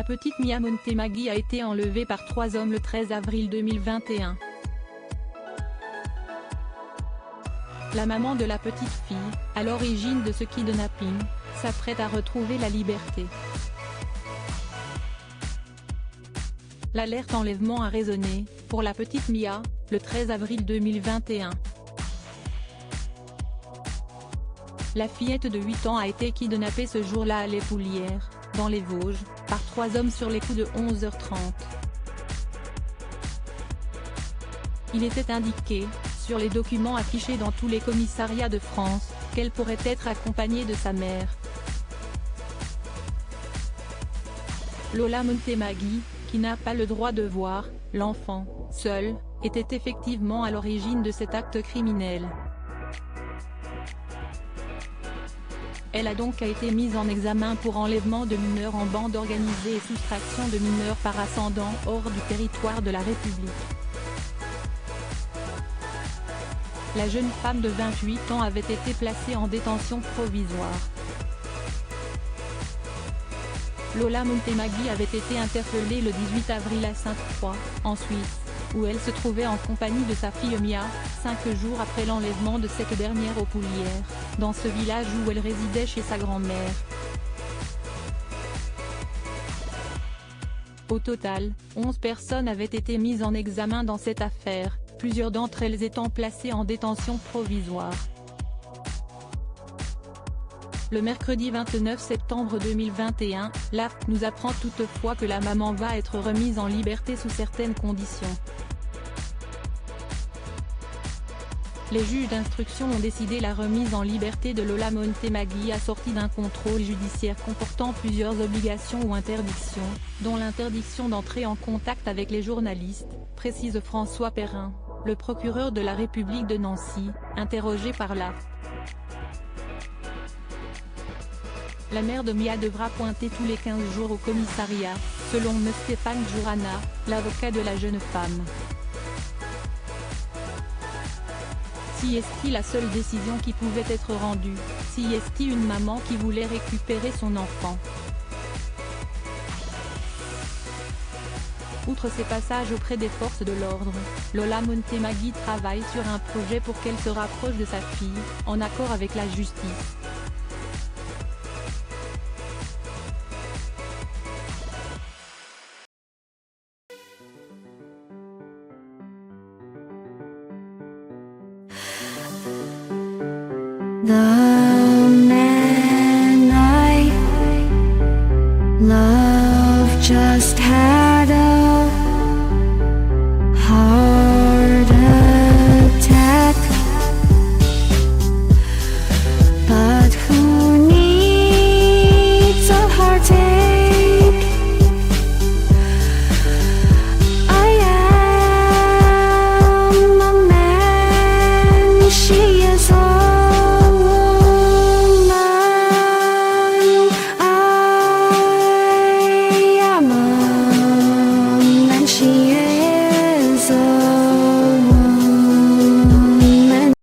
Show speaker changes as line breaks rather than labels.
La petite Mia Montemagui a été enlevée par 3 hommes le 13 avril 2021. La maman de la petite fille, à l'origine de ce kidnapping, s'apprête à retrouver la liberté. L'alerte enlèvement a résonné, pour la petite Mia, le 13 avril 2021. La fillette de 8 ans a été kidnappée ce jour-là à Les Poulières, dans les Vosges, par 3 hommes sur les coups de 11h30. Il était indiqué, sur les documents affichés dans tous les commissariats de France, qu'elle pourrait être accompagnée de sa mère. Lola Montemagui, qui n'a pas le droit de voir l'enfant seul, était effectivement à l'origine de cet acte criminel. Elle a donc été mise en examen pour enlèvement de mineurs en bande organisée et soustraction de mineurs par ascendant hors du territoire de la République. La jeune femme de 28 ans avait été placée en détention provisoire. Lola Montemagui avait été interpellée le 18 avril à Sainte-Croix, en Suisse, où elle se trouvait en compagnie de sa fille Mia, 5 jours après l'enlèvement de cette dernière aux Poulières, dans ce village où elle résidait chez sa grand-mère. Au total, 11 personnes avaient été mises en examen dans cette affaire, plusieurs d'entre elles étant placées en détention provisoire. Le mercredi 29 septembre 2021, l'AFP nous apprend toutefois que la maman va être remise en liberté sous certaines conditions. Les juges d'instruction ont décidé la remise en liberté de Lola Montemagui assortie d'un contrôle judiciaire comportant plusieurs obligations ou interdictions, dont l'interdiction d'entrer en contact avec les journalistes, précise François Perrin, le procureur de la République de Nancy, interrogé par l'AFP. La mère de Mia devra pointer tous les 15 jours au commissariat, selon M. Stéphane Jourana, l'avocat de la jeune femme. Si est-il la seule décision qui pouvait être rendue, si est-il une maman qui voulait récupérer son enfant. Outre ses passages auprès des forces de l'ordre, Lola Montemagui travaille sur un projet pour qu'elle se rapproche de sa fille, en accord avec la justice.
나